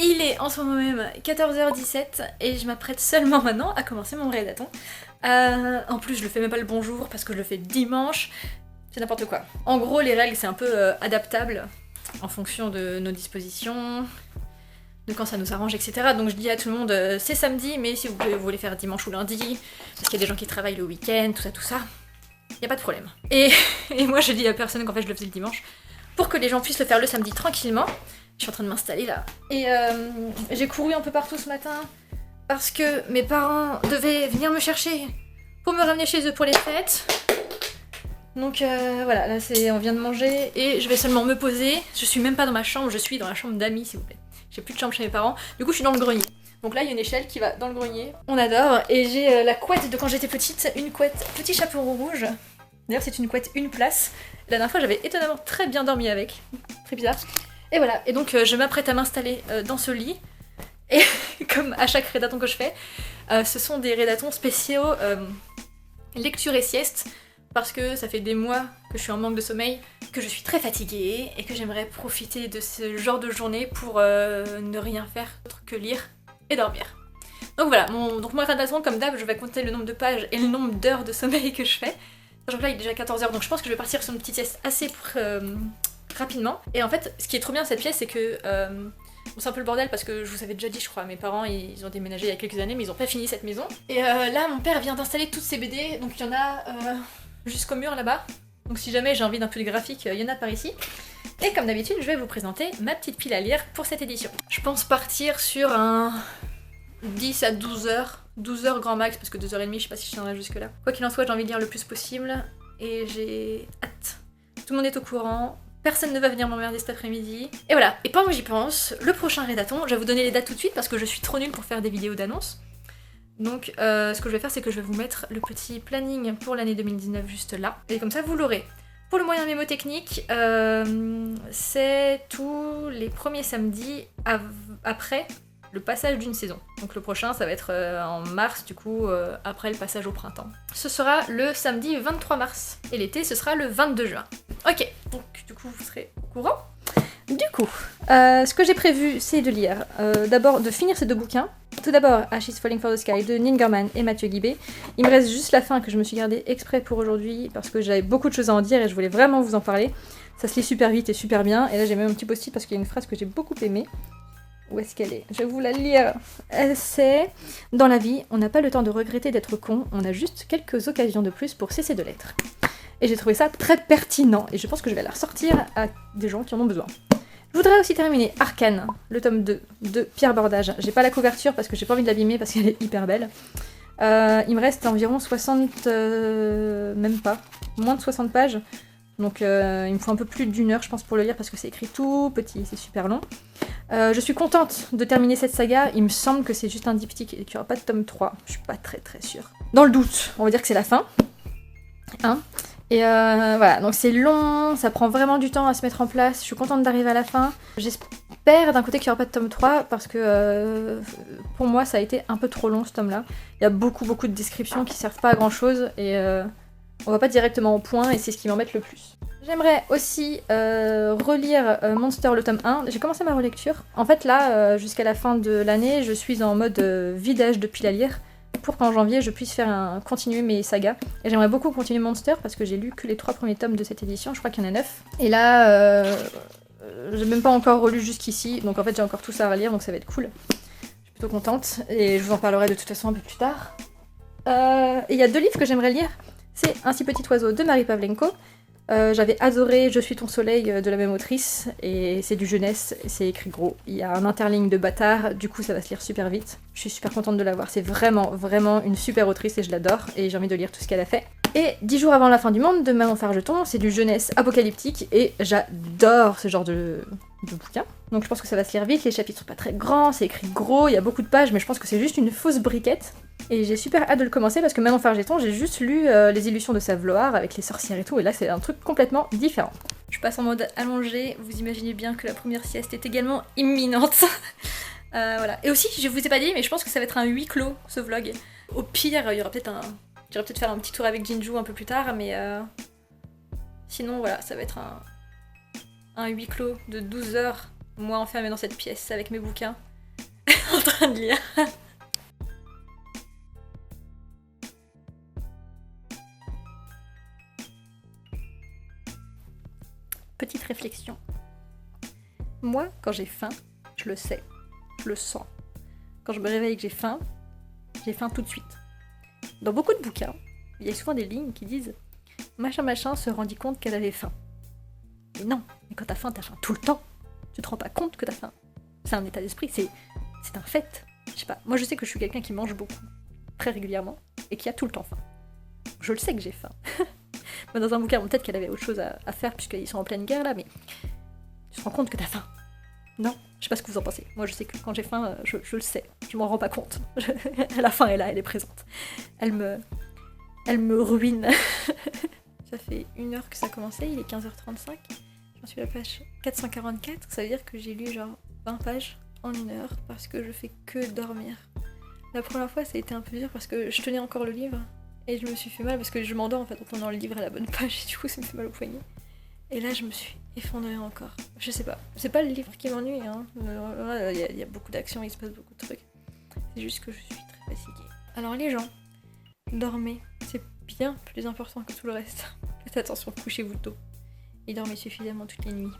Il est en ce moment même 14h17 et je m'apprête seulement maintenant à commencer mon rédaton. En plus je le fais même pas le bonjour parce que je le fais dimanche, c'est n'importe quoi. En gros les règles c'est un peu adaptable en fonction de nos dispositions, de quand ça nous arrange, etc. Donc je dis à tout le monde c'est samedi mais si vous voulez faire dimanche ou lundi, parce qu'il y a des gens qui travaillent le week-end, tout ça, y a pas de problème. Et moi je dis à personne qu'en fait je le faisais le dimanche, pour que les gens puissent le faire le samedi tranquillement. Je suis en train de m'installer là. Et j'ai couru un peu partout ce matin parce que mes parents devaient venir me chercher pour me ramener chez eux pour les fêtes. Donc voilà, là on vient de manger et je vais seulement me poser. Je suis même pas dans ma chambre, je suis dans la chambre d'amis s'il vous plaît. J'ai plus de chambre chez mes parents, du coup je suis dans le grenier. Donc là il y a une échelle qui va dans le grenier, on adore. Et j'ai la couette de quand j'étais petite, une couette petit chaperon rouge. D'ailleurs c'est une couette une place. La dernière fois j'avais étonnamment très bien dormi avec, très bizarre. Et voilà, et donc je m'apprête à m'installer dans ce lit, et comme à chaque rédaton que je fais, ce sont des rédatons spéciaux lecture et sieste, parce que ça fait des mois que je suis en manque de sommeil, que je suis très fatiguée, et que j'aimerais profiter de ce genre de journée pour ne rien faire autre que lire et dormir. Donc voilà, mon rédaton, comme d'hab, je vais compter le nombre de pages et le nombre d'heures de sommeil que je fais. Sachant que là il est déjà 14h, donc je pense que je vais partir sur une petite sieste assez rapidement. Et en fait, ce qui est trop bien cette pièce, c'est que bon, c'est un peu le bordel parce que je vous avais déjà dit, je crois, mes parents ils ont déménagé il y a quelques années mais ils ont pas fini cette maison. Et là mon père vient d'installer toutes ses BD, donc il y en a jusqu'au mur là-bas. Donc si jamais j'ai envie d'un peu de graphique, il y en a par ici. Et comme d'habitude, je vais vous présenter ma petite pile à lire pour cette édition. Je pense partir sur un 10 à 12 heures, 12 heures grand max, parce que 2h30 je sais pas si je tiendrai jusque là. Quoi qu'il en soit, j'ai envie de lire le plus possible et j'ai hâte. Tout le monde est au courant. Personne ne va venir m'emmerder cet après-midi. Et voilà, et pendant que j'y pense, le prochain rédaton, je vais vous donner les dates tout de suite parce que je suis trop nulle pour faire des vidéos d'annonce. Donc ce que je vais faire, c'est que je vais vous mettre le petit planning pour l'année 2019 juste là. Et comme ça, vous l'aurez. Pour le moyen mémotechnique, c'est tous les premiers samedis après le passage d'une saison. Donc le prochain, ça va être en mars, du coup, après le passage au printemps. Ce sera le samedi 23 mars. Et l'été, ce sera le 22 juin. Ok, donc du coup, vous serez au courant. Du coup, ce que j'ai prévu, c'est de lire, d'abord de finir ces deux bouquins. Tout d'abord, Ash is Falling for the Sky de Neil Gaiman et Mathieu Guibé. Il me reste juste la fin que je me suis gardée exprès pour aujourd'hui parce que j'avais beaucoup de choses à en dire et je voulais vraiment vous en parler. Ça se lit super vite et super bien. Et là, j'ai même un petit post-it parce qu'il y a une phrase que j'ai beaucoup aimée. Où est-ce qu'elle est? Je vais vous la lire. C'est « Dans la vie, on n'a pas le temps de regretter d'être con, on a juste quelques occasions de plus pour cesser de l'être. » Et j'ai trouvé ça très pertinent, et je pense que je vais la ressortir à des gens qui en ont besoin. Je voudrais aussi terminer Arcane, le tome 2 de Pierre Bordage. J'ai pas la couverture parce que j'ai pas envie de l'abîmer parce qu'elle est hyper belle. Il me reste environ 60... même pas. Moins de 60 pages. Donc il me faut un peu plus d'une heure je pense pour le lire parce que c'est écrit tout petit, c'est super long. Je suis contente de terminer cette saga, il me semble que c'est juste un diptyque et qu'il n'y aura pas de tome 3, je suis pas très sûre. Dans le doute, on va dire que c'est la fin. Hein, et voilà, donc c'est long, ça prend vraiment du temps à se mettre en place, je suis contente d'arriver à la fin. J'espère d'un côté qu'il n'y aura pas de tome 3 parce que pour moi ça a été un peu trop long ce tome là. Il y a beaucoup de descriptions qui servent pas à grand chose et on va pas directement au point et c'est ce qui m'embête le plus. J'aimerais aussi relire Monster le tome 1. J'ai commencé ma relecture. En fait là, jusqu'à la fin de l'année, je suis en mode vidage de pile à lire pour qu'en janvier je puisse continuer mes sagas. Et j'aimerais beaucoup continuer Monster parce que j'ai lu que les 3 premiers tomes de cette édition, je crois qu'il y en a 9. Et là, j'ai même pas encore relu jusqu'ici, donc en fait j'ai encore tout ça à relire, donc ça va être cool. Je suis plutôt contente et je vous en parlerai de toute façon un peu plus tard. Et il y a 2 livres que j'aimerais lire. C'est Un si petit oiseau de Marie Pavlenko. J'avais adoré Je suis ton soleil de la même autrice, et c'est du jeunesse, c'est écrit gros. Il y a un interligne de bâtard, du coup ça va se lire super vite. Je suis super contente de l'avoir, c'est vraiment une super autrice et je l'adore, et j'ai envie de lire tout ce qu'elle a fait. Et 10 jours avant la fin du monde de Manon Fargeton, c'est du jeunesse apocalyptique, et j'adore ce genre de bouquin. Donc je pense que ça va se lire vite, les chapitres sont pas très grands, c'est écrit gros, il y a beaucoup de pages, mais je pense que c'est juste une fausse briquette. Et j'ai super hâte de le commencer parce que Manon Fargeton, j'ai juste lu Les Illusions de Savloir avec les sorcières et tout, et là c'est un truc complètement différent. Je passe en mode allongé, vous imaginez bien que la première sieste est également imminente. Voilà. Et aussi, je vous ai pas dit, mais je pense que ça va être un huis clos ce vlog. Au pire, il y aura peut-être j'irai peut-être faire un petit tour avec Jinju un peu plus tard, mais sinon voilà, ça va être un huis clos de 12 heures, moi enfermée dans cette pièce avec mes bouquins. en train de lire. Petite réflexion. Moi, quand j'ai faim, je le sais, je le sens. Quand je me réveille et que j'ai faim tout de suite. Dans beaucoup de bouquins, il y a souvent des lignes qui disent « Machin machin se rendit compte qu'elle avait faim ». Mais non, mais quand t'as faim tout le temps. Tu te rends pas compte que t'as faim. C'est un état d'esprit, c'est un fait. Je sais pas, moi je sais que je suis quelqu'un qui mange beaucoup, très régulièrement, et qui a tout le temps faim. Je le sais que j'ai faim. Mais dans un bouquin, bon, peut-être qu'elle avait autre chose à faire, puisqu'ils sont en pleine guerre là, mais tu te rends compte que t'as faim. Non, je sais pas ce que vous en pensez. Moi je sais que quand j'ai faim, je le sais. Je m'en rends pas compte. La faim est là, elle est présente. Elle me ruine. Ça fait 1 heure que ça a commencé, il est 15h35. J'en suis à la page 444. Ça veut dire que j'ai lu genre 20 pages en 1 heure parce que je fais que dormir. La première fois, ça a été un peu dur parce que je tenais encore le livre et je me suis fait mal parce que je m'endors en fait en tenant le livre à la bonne page et du coup ça me fait mal au poignet. Et là, je me suis effondrée encore. Je sais pas. C'est pas le livre qui m'ennuie, hein. Il y a beaucoup d'action, il se passe beaucoup de trucs. C'est juste que je suis très fatiguée. Alors les gens, dormez. C'est bien plus important que tout le reste. Faites attention, couchez-vous tôt. Et dormez suffisamment toutes les nuits.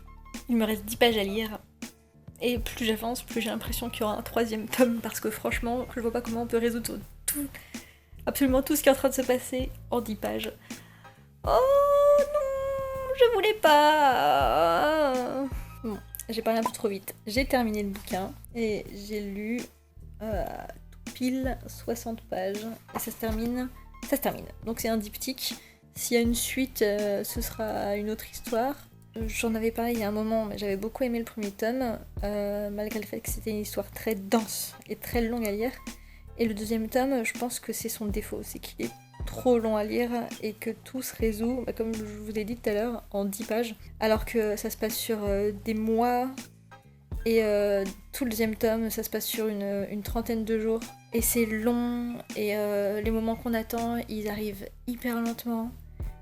Il me reste 10 pages à lire. Et plus j'avance, plus j'ai l'impression qu'il y aura un 3e tome. Parce que franchement, je vois pas comment on peut résoudre tout, absolument tout ce qui est en train de se passer en 10 pages. Oh non, je voulais pas. Bon, j'ai parlé un peu trop vite. J'ai terminé le bouquin et j'ai lu tout pile 60 pages. Et ça se termine. Donc c'est un diptyque. S'il y a une suite, ce sera une autre histoire. J'en avais parlé il y a un moment, mais j'avais beaucoup aimé le premier tome, malgré le fait que c'était une histoire très dense et très longue à lire. Et le 2e tome, je pense que c'est son défaut, c'est qu'il est trop long à lire et que tout se résout, comme je vous ai dit tout à l'heure, en 10 pages, alors que ça se passe sur des mois, et tout le 2e tome, ça se passe sur une trentaine de jours. Et c'est long, et les moments qu'on attend, ils arrivent hyper lentement.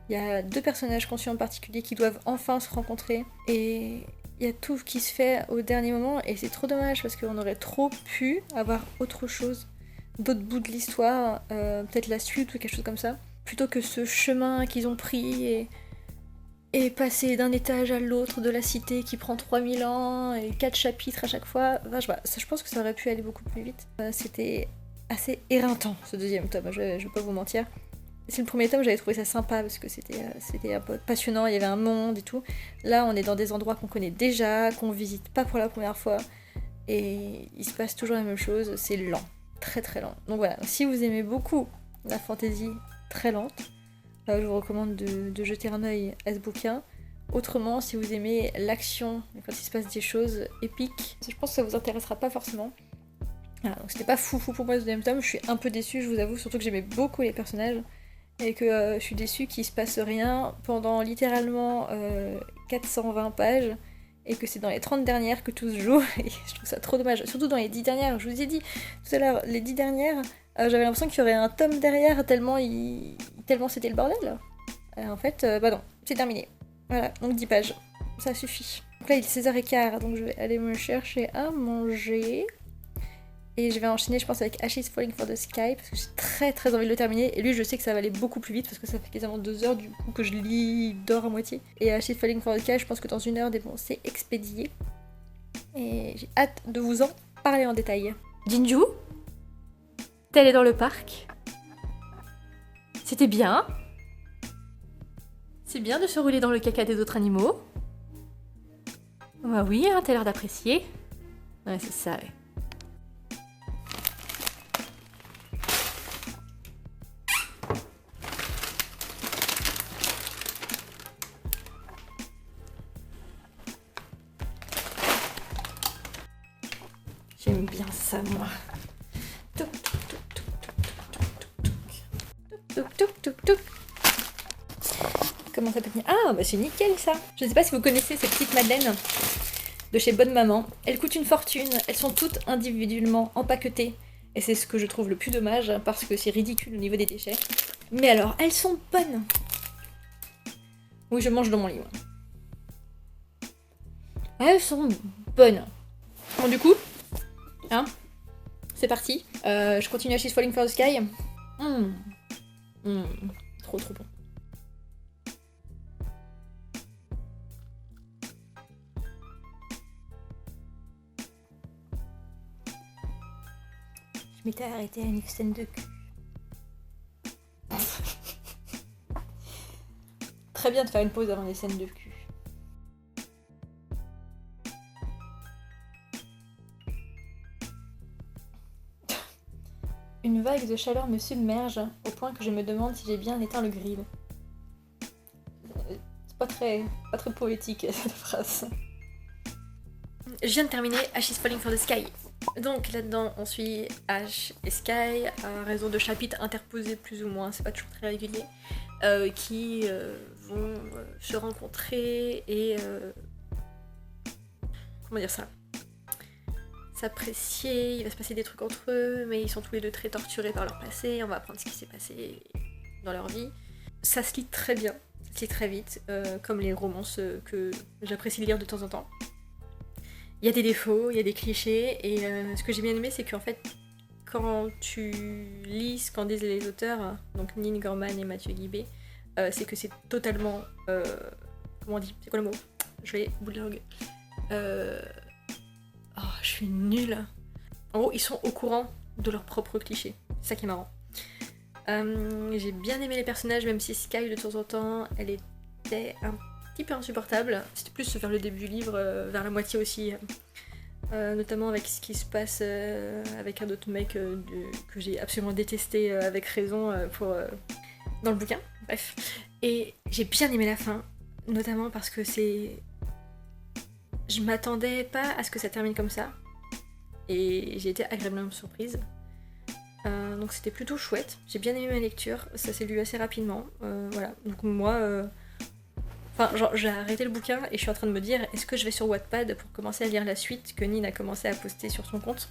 Il y a 2 personnages conscients en particulier qui doivent enfin se rencontrer, et il y a tout qui se fait au dernier moment, et c'est trop dommage parce qu'on aurait trop pu avoir autre chose, d'autres bouts de l'histoire, peut-être la suite ou quelque chose comme ça, plutôt que ce chemin qu'ils ont pris et passer d'un étage à l'autre de la cité qui prend 3000 ans et 4 chapitres à chaque fois. Enfin, je pense que ça aurait pu aller beaucoup plus vite. C'était assez éreintant ce 2e tome, je vais pas vous mentir. C'est le 1er tome, j'avais trouvé ça sympa parce que c'était un peu passionnant, il y avait un monde et tout. Là, on est dans des endroits qu'on connaît déjà, qu'on visite pas pour la première fois, et il se passe toujours la même chose, c'est lent, très très lent. Donc voilà, si vous aimez beaucoup la fantasy très lente, je vous recommande de jeter un œil à ce bouquin. Autrement, si vous aimez l'action, quand il se passe des choses épiques, je pense que ça vous intéressera pas forcément. Voilà, donc c'était pas fou pour moi ce 2e tome, je suis un peu déçue, je vous avoue, surtout que j'aimais beaucoup les personnages. Et que je suis déçue qu'il se passe rien pendant littéralement 420 pages, et que c'est dans les 30 dernières que tout se joue, et je trouve ça trop dommage. Surtout dans les 10 dernières, je vous ai dit tout à l'heure, les 10 dernières, j'avais l'impression qu'il y aurait un tome derrière, tellement c'était le bordel. En fait, bah non, c'est terminé. Voilà, donc 10 pages, ça suffit. Donc là il est 16h15, donc je vais aller me chercher à manger. Et je vais enchaîner, je pense, avec Ashes Falling for the Sky, parce que j'ai très très envie de le terminer. Et lui, je sais que ça va aller beaucoup plus vite, parce que ça fait quasiment 2 heures du coup que je lis, dors à moitié. Et Ashes Falling for the Sky, je pense que dans 1 heure, bon, c'est expédié. Et j'ai hâte de vous en parler en détail. Jinju, t'es allée dans le parc. C'était bien. C'est bien de se rouler dans le caca des autres animaux. Bah oui, hein, t'as l'air d'apprécier. Ouais, c'est ça, ouais. J'aime bien ça, moi. Touk, touk, touk, touk, touk, touk, touk, touk, touk. Comment ça peut tenir? Ah, bah c'est nickel, ça. Je sais pas si vous connaissez ces petites madeleines de chez Bonne Maman. Elles coûtent une fortune. Elles sont toutes individuellement empaquetées. Et c'est ce que je trouve le plus dommage, parce que c'est ridicule au niveau des déchets. Mais alors, elles sont bonnes. Oui, je mange dans mon lit. Elles sont bonnes. Bon, du coup... Hein, c'est parti. Je continue à She's Falling for the Sky. Trop bon. Je m'étais arrêtée à une scène de cul. Très bien de faire une pause avant les scènes de cul. Une vague de chaleur me submerge au point que je me demande si j'ai bien éteint le grill. C'est pas très poétique cette phrase. Je viens de terminer Ash is Falling for the Sky. Donc là-dedans on suit Ash et Sky, un réseau de chapitres interposés plus ou moins, c'est pas toujours très régulier, qui vont se rencontrer et comment dire ça, s'apprécier, il va se passer des trucs entre eux, mais ils sont tous les deux très torturés par leur passé, on va apprendre ce qui s'est passé dans leur vie. Ça se lit très bien, ça se lit très vite, comme les romances que j'apprécie lire de temps en temps. Il y a des défauts, il y a des clichés, et ce que j'ai bien aimé, c'est qu'en fait, quand tu lis ce qu'en disent les auteurs, donc Nin Gorman et Mathieu Guibé, c'est que c'est totalement... comment on dit? C'est quoi le mot? Je vais bouleurguer. Oh, je suis nulle. En gros, ils sont au courant de leurs propres clichés. C'est ça qui est marrant. J'ai bien aimé les personnages, même si Sky, de temps en temps, elle était un petit peu insupportable. C'était plus vers le début du livre, vers la moitié aussi. Notamment avec ce qui se passe avec un autre mec que j'ai absolument détesté avec raison dans le bouquin. Bref. Et j'ai bien aimé la fin, notamment parce que c'est... Je m'attendais pas à ce que ça termine comme ça. Et j'ai été agréablement surprise. Donc c'était plutôt chouette. J'ai bien aimé ma lecture. Ça s'est lu assez rapidement. Voilà. Donc moi... Enfin, genre, j'ai arrêté le bouquin et je suis en train de me dire, est-ce que je vais sur Wattpad pour commencer à lire la suite que Nin a commencé à poster sur son compte?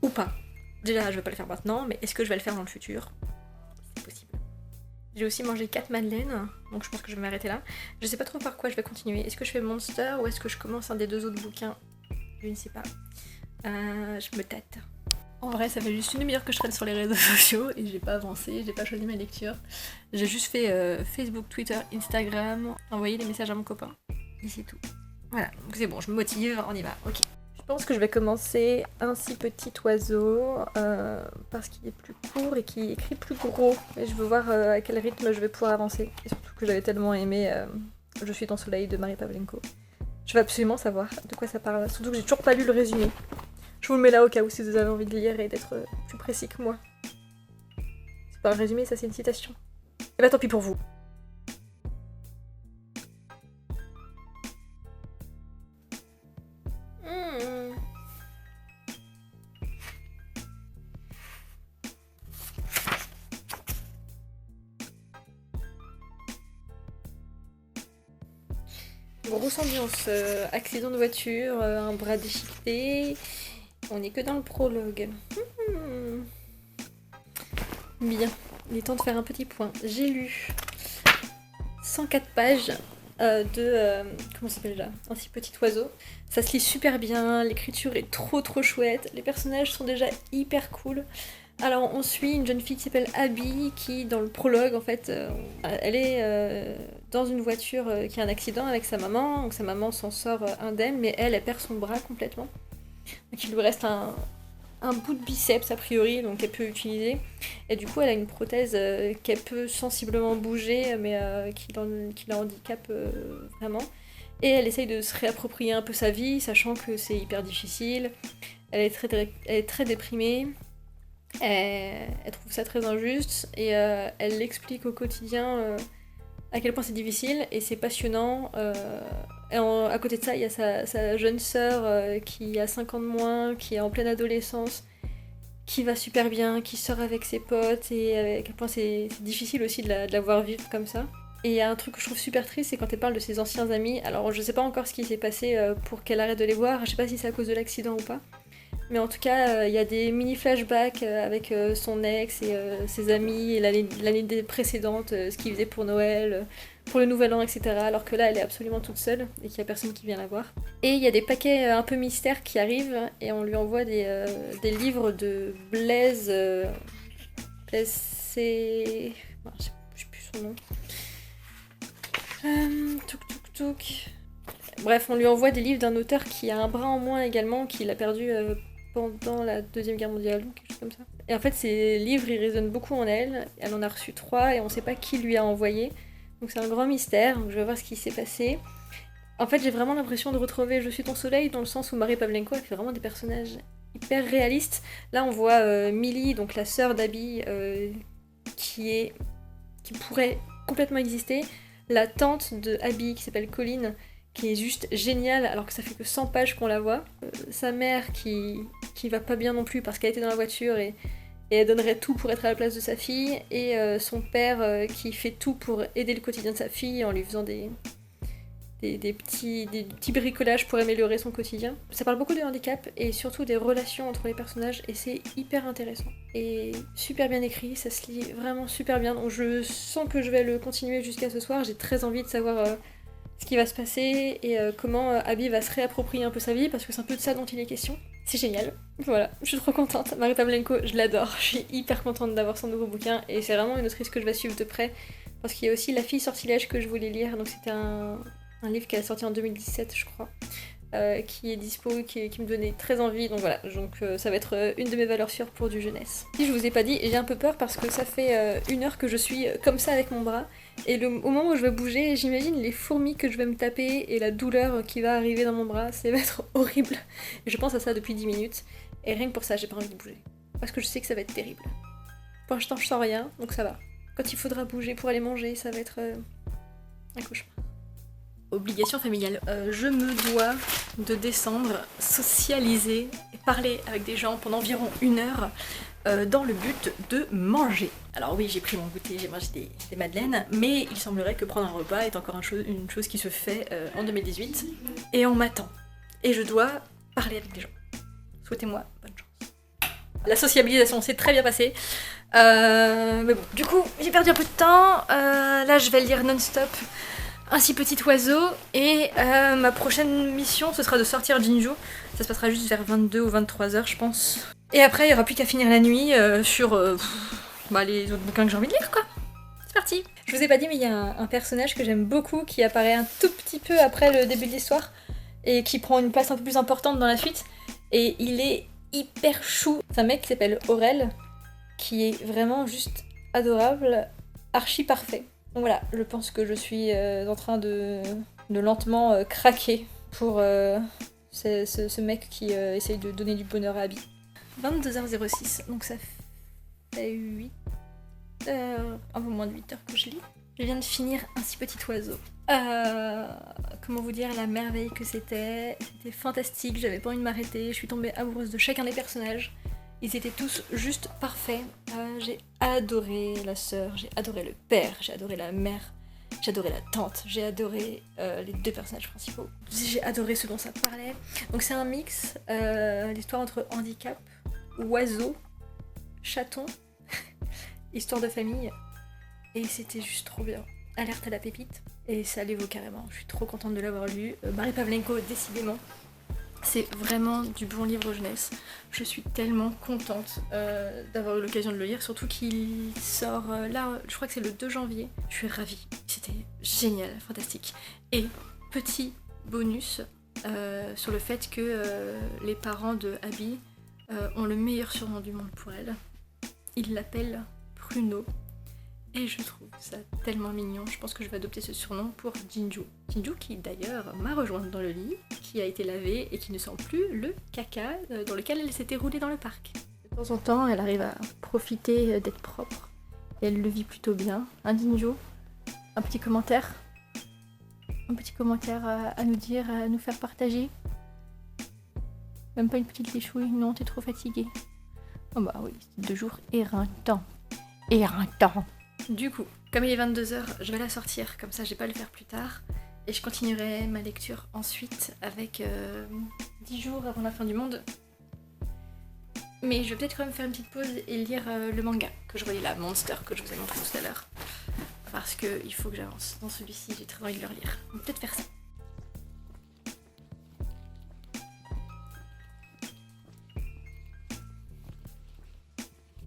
Ou pas? Déjà, je vais pas le faire maintenant, mais est-ce que je vais le faire dans le futur? C'est possible. J'ai aussi mangé 4 madeleines, donc je pense que je vais m'arrêter là. Je sais pas trop par quoi je vais continuer. Est-ce que je fais Monster ou est-ce que je commence un des deux autres bouquins? Je ne sais pas. Je me tâte. En vrai, ça fait juste une demi-heure que je traîne sur les réseaux sociaux et j'ai pas avancé, j'ai pas choisi ma lecture. J'ai juste fait Facebook, Twitter, Instagram, envoyer des messages à mon copain. Et c'est tout. Voilà, donc c'est bon, je me motive, on y va, ok. Je pense que je vais commencer Un si petit oiseau, parce qu'il est plus court et qu'il écrit plus gros. Et je veux voir à quel rythme je vais pouvoir avancer. Et surtout que j'avais tellement aimé Je suis ton soleil de Marie Pavlenko. Je veux absolument savoir de quoi ça parle, surtout que j'ai toujours pas lu le résumé. Je vous le mets là au cas où si vous avez envie de lire et d'être plus précis que moi. C'est pas un résumé, ça c'est une citation. Et bah tant pis pour vous. Grosse ambiance, accident de voiture, un bras déchiqueté. On n'est que dans le prologue. Bien, il est temps de faire un petit point. J'ai lu 104 pages comment ça s'appelle déjà? Un si petit oiseau. Ça se lit super bien, l'écriture est trop chouette, les personnages sont déjà hyper cool. Alors on suit une jeune fille qui s'appelle Abby qui dans le prologue en fait elle est dans une voiture qui a un accident avec sa maman, donc sa maman s'en sort indemne mais elle perd son bras complètement. Donc il lui reste un bout de biceps a priori donc elle peut utiliser et du coup elle a une prothèse qu'elle peut sensiblement bouger mais qui la handicape vraiment et elle essaye de se réapproprier un peu sa vie sachant que c'est hyper difficile, elle est très déprimée. Elle trouve ça très injuste et elle l'explique au quotidien à quel point c'est difficile et c'est passionnant. À côté de ça, il y a sa jeune sœur qui a 5 ans de moins, qui est en pleine adolescence, qui va super bien, qui sort avec ses potes et à quel point c'est difficile aussi de la voir vivre comme ça. Et il y a un truc que je trouve super triste, c'est quand elle parle de ses anciens amis. Alors je sais pas encore ce qui s'est passé pour qu'elle arrête de les voir, je sais pas si c'est à cause de l'accident ou pas. Mais en tout cas, il y a des mini flashbacks avec son ex et ses amis et l'année précédente, ce qu'ils faisaient pour Noël. pour le nouvel an, etc. Alors que là, elle est absolument toute seule et qu'il n'y a personne qui vient la voir. Et il y a des paquets un peu mystères qui arrivent et on lui envoie des livres de Blaise... Blaise c'est... je sais plus son nom. Bref, on lui envoie des livres d'un auteur qui a un bras en moins également, qu'il a perdu pendant la Deuxième Guerre mondiale ou quelque chose comme ça. Et en fait, ces livres, ils résonnent beaucoup en elle. Elle en a reçu 3 et on sait pas qui lui a envoyé. Donc c'est un grand mystère, je vais voir ce qui s'est passé. En fait, j'ai vraiment l'impression de retrouver Je suis ton soleil, dans le sens où Marie Pavlenko, elle fait vraiment des personnages hyper réalistes. Là, on voit Millie, donc la sœur d'Abby, qui pourrait complètement exister. La tante de Abby, qui s'appelle Colleen, qui est juste géniale, alors que ça fait que 100 pages qu'on la voit. Sa mère, qui va pas bien non plus, parce qu'elle était dans la voiture et elle donnerait tout pour être à la place de sa fille, et son père qui fait tout pour aider le quotidien de sa fille en lui faisant des petits bricolages pour améliorer son quotidien. Ça parle beaucoup de handicap et surtout des relations entre les personnages et c'est hyper intéressant. Et super bien écrit, ça se lit vraiment super bien. Donc je sens que je vais le continuer jusqu'à ce soir, j'ai très envie de savoir ce qui va se passer et comment Abby va se réapproprier un peu sa vie parce que c'est un peu de ça dont il est question. C'est génial, voilà, je suis trop contente. Marie Pavlenko, je l'adore, je suis hyper contente d'avoir son nouveau bouquin et c'est vraiment une autrice que je vais suivre de près parce qu'il y a aussi La fille sortilège que je voulais lire, donc c'était un livre qu'elle a sorti en 2017 je crois, qui est dispo, qui me donnait très envie, donc voilà, ça va être une de mes valeurs sûres pour du jeunesse. Si je vous ai pas dit, j'ai un peu peur parce que ça fait 1 heure que je suis comme ça avec mon bras, et au moment où je vais bouger, j'imagine les fourmis que je vais me taper et la douleur qui va arriver dans mon bras, ça va être horrible. Et je pense à ça depuis 10 minutes, et rien que pour ça, j'ai pas envie de bouger. Parce que je sais que ça va être terrible. Pour l'instant, je sens rien, donc ça va. Quand il faudra bouger pour aller manger, ça va être un cauchemar. Obligation familiale. Je me dois de descendre, socialiser et parler avec des gens pendant environ 1 heure dans le but de manger. Alors oui, j'ai pris mon goûter, j'ai mangé des madeleines, mais il semblerait que prendre un repas est encore une chose qui se fait en 2018. Et on m'attend. Et je dois parler avec des gens. Souhaitez-moi bonne chance. La sociabilisation s'est très bien passée. Mais bon, du coup, j'ai perdu un peu de temps. Là, je vais lire non-stop Un si petit oiseau, et ma prochaine mission ce sera de sortir Jinju. Ça se passera juste vers 22 ou 23h je pense. Et après il n'y aura plus qu'à finir la nuit sur les autres bouquins que j'ai envie de lire quoi. C'est parti. Je vous ai pas dit mais il y a un personnage que j'aime beaucoup qui apparaît un tout petit peu après le début de l'histoire et qui prend une place un peu plus importante dans la suite. Et il est hyper chou. C'est un mec qui s'appelle Aurel, qui est vraiment juste adorable, archi parfait. Donc voilà, je pense que je suis en train de lentement craquer pour ce mec qui essaye de donner du bonheur à Abby. 22h06, donc ça fait 8 heures, un peu moins de 8 heures que je lis. Je viens de finir Un si petit oiseau. Comment vous dire la merveille que c'était fantastique, j'avais pas envie de m'arrêter, je suis tombée amoureuse de chacun des personnages. Ils étaient tous juste parfaits. J'ai adoré la sœur, j'ai adoré le père, j'ai adoré la mère, j'ai adoré la tante, j'ai adoré les 2 personnages principaux. J'ai adoré ce dont ça parlait. Donc c'est un mix, l'histoire entre handicap, oiseau, chaton, histoire de famille. Et c'était juste trop bien. Alerte à la pépite. Et ça les vaut carrément. Je suis trop contente de l'avoir lu. Marie Pavlenko, décidément. C'est vraiment du bon livre jeunesse. Je suis tellement contente d'avoir eu l'occasion de le lire, surtout qu'il sort là, je crois que c'est le 2 janvier. Je suis ravie. C'était génial, fantastique. Et petit bonus sur le fait que les parents de Abby ont le meilleur surnom du monde pour elle. Ils l'appellent Pruno. Et je trouve ça tellement mignon, je pense que je vais adopter ce surnom pour Jinju. Jinju qui d'ailleurs m'a rejointe dans le lit, qui a été lavé et qui ne sent plus le caca dans lequel elle s'était roulée dans le parc. De temps en temps, elle arrive à profiter d'être propre et elle le vit plutôt bien. Hein Jinju ? Un petit commentaire à nous dire, à nous faire partager. Même pas une petite léchouille, non, t'es trop fatiguée. Oh bah oui, c'est 2 jours éreintants. Du coup, comme il est 22h, je vais la sortir, comme ça j'ai pas à le faire plus tard. Et je continuerai ma lecture ensuite avec 10 jours avant la fin du monde. Mais je vais peut-être quand même faire une petite pause et lire le manga que je relis là, Monster, que je vous ai montré tout à l'heure. parce qu'il faut que j'avance. Dans celui-ci, j'ai très envie de le relire. On peut peut-être faire ça.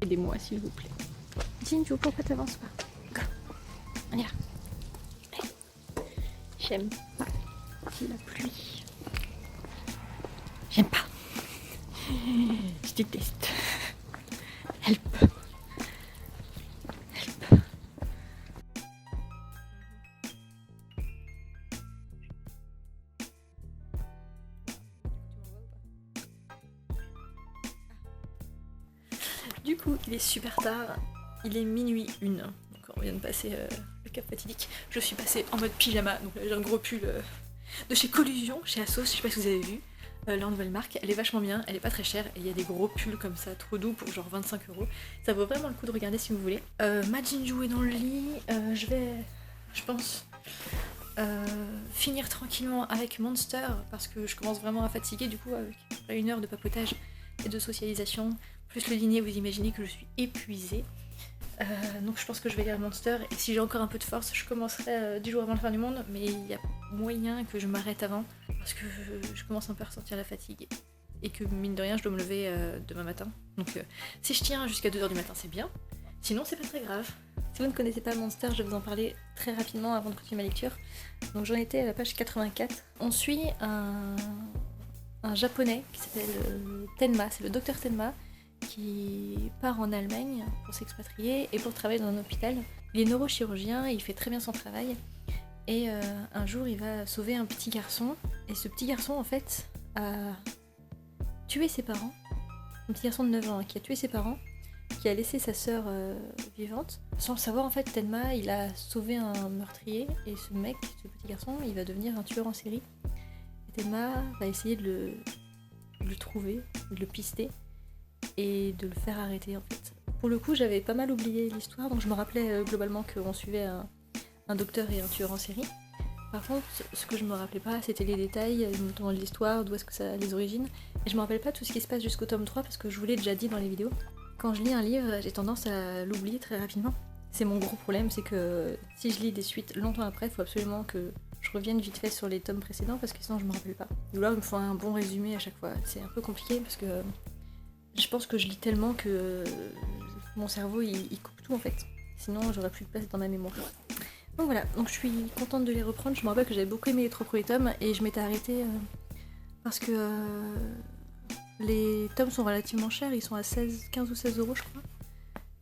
Aidez-moi s'il vous plaît. Jinju, pourquoi t'avances pas? Go. On y va. Allez. J'aime pas la pluie. J'aime pas. Je déteste. Help. Help. Du coup, il est super tard. Il est minuit 1. Donc on vient de passer le cap fatidique. Je suis passée en mode pyjama. Donc là, j'ai un gros pull de chez Collusion, chez Asos. Je sais pas si vous avez vu. Leur nouvelle marque, elle est vachement bien, elle est pas très chère et il y a des gros pulls comme ça, trop doux pour genre 25€. Ça vaut vraiment le coup de regarder si vous voulez. Ma Jinju est dans le lit, je vais, je pense, finir tranquillement avec Monster parce que je commence vraiment à fatiguer du coup avec 1 heure de papotage et de socialisation, plus le dîner, vous imaginez que je suis épuisée. Donc je pense que je vais lire Monster et si j'ai encore un peu de force, je commencerai 10 jours avant la fin du monde, mais il y a moyen que je m'arrête avant parce que je commence un peu à ressentir la fatigue et que mine de rien je dois me lever demain matin. Donc si je tiens jusqu'à 2h du matin c'est bien, sinon c'est pas très grave. Si vous ne connaissez pas Monster, je vais vous en parler très rapidement avant de continuer ma lecture. Donc j'en étais à la page 84. On suit un japonais qui s'appelle Tenma, c'est le docteur Tenma, qui part en Allemagne pour s'expatrier et pour travailler dans un hôpital. Il est neurochirurgien, il fait très bien son travail et un jour il va sauver un petit garçon et ce petit garçon en fait a tué ses parents. Un petit garçon de 9 ans qui a tué ses parents, qui a laissé sa sœur vivante. Sans le savoir en fait, Tenma il a sauvé un meurtrier et ce mec, ce petit garçon, il va devenir un tueur en série. Et Tenma va essayer de le trouver, de le pister et de le faire arrêter en fait. Pour le coup j'avais pas mal oublié l'histoire, donc je me rappelais globalement qu'on suivait un docteur et un tueur en série. Par contre, ce que je me rappelais pas, c'était les détails, notamment l'histoire, d'où est-ce que ça, les origines, et je me rappelle pas tout ce qui se passe jusqu'au tome 3 parce que je vous l'ai déjà dit dans les vidéos. Quand je lis un livre, j'ai tendance à l'oublier très rapidement. C'est mon gros problème, c'est que si je lis des suites longtemps après, il faut absolument que je revienne vite fait sur les tomes précédents parce que sinon je me rappelle pas. Ou alors il me faut un bon résumé à chaque fois. C'est un peu compliqué parce que je pense que je lis tellement que mon cerveau il coupe tout en fait. Sinon j'aurais plus de place dans ma mémoire. Donc voilà, donc je suis contente de les reprendre. Je me rappelle que j'avais beaucoup aimé les 3 premiers tomes et je m'étais arrêtée parce que les tomes sont relativement chers, ils sont à 15 ou 16€ je crois.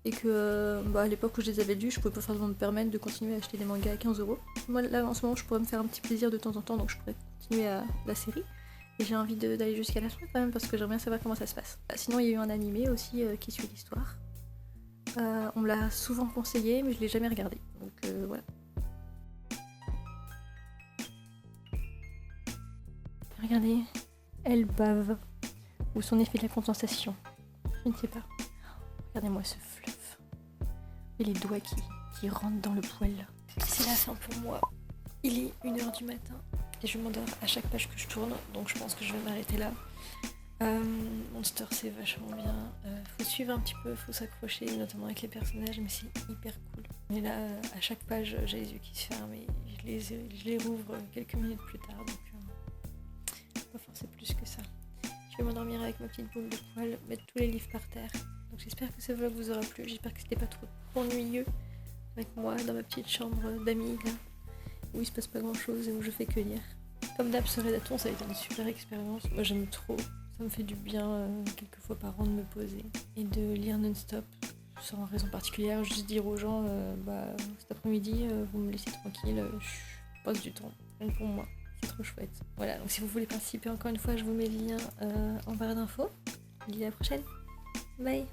Et que à l'époque où je les avais lus, je pouvais pas forcément me permettre de continuer à acheter des mangas à 15€. Moi là en ce moment je pourrais me faire un petit plaisir de temps en temps, donc je pourrais continuer à la série. Et j'ai envie d'aller jusqu'à la fin quand même parce que j'aimerais bien savoir comment ça se passe. Sinon il y a eu un animé aussi qui suit l'histoire. On me l'a souvent conseillé mais je l'ai jamais regardé. Donc voilà. Regardez, elle bave. Ou son effet de la condensation. Je ne sais pas. Regardez-moi ce fluff. Et les doigts qui rentrent dans le poil. C'est la fin pour moi. Il est 1h du matin. Et je m'endors à chaque page que je tourne. Donc je pense que je vais m'arrêter là. Monster c'est vachement bien. Faut suivre un petit peu, faut s'accrocher, notamment avec les personnages. Mais c'est hyper cool. Et là, à chaque page, j'ai les yeux qui se ferment. Et je les rouvre quelques minutes plus tard. Donc pas forcer plus que ça. Je vais m'endormir avec ma petite boule de poil, mettre tous les livres par terre. Donc j'espère que ce vlog vous aura plu, j'espère que c'était pas trop ennuyeux avec moi dans ma petite chambre d'amis là, où il se passe pas grand chose et où je fais que lire. Comme d'hab ce rédaton, ça a été une super expérience, moi j'aime trop, ça me fait du bien quelques fois par an de me poser et de lire non-stop, sans raison particulière, juste dire aux gens, cet après-midi vous me laissez tranquille, je passe du temps, rien que pour moi. C'est trop chouette. Voilà, donc si vous voulez participer encore une fois, je vous mets le lien en barre d'infos. Je vous dis à la prochaine. Bye.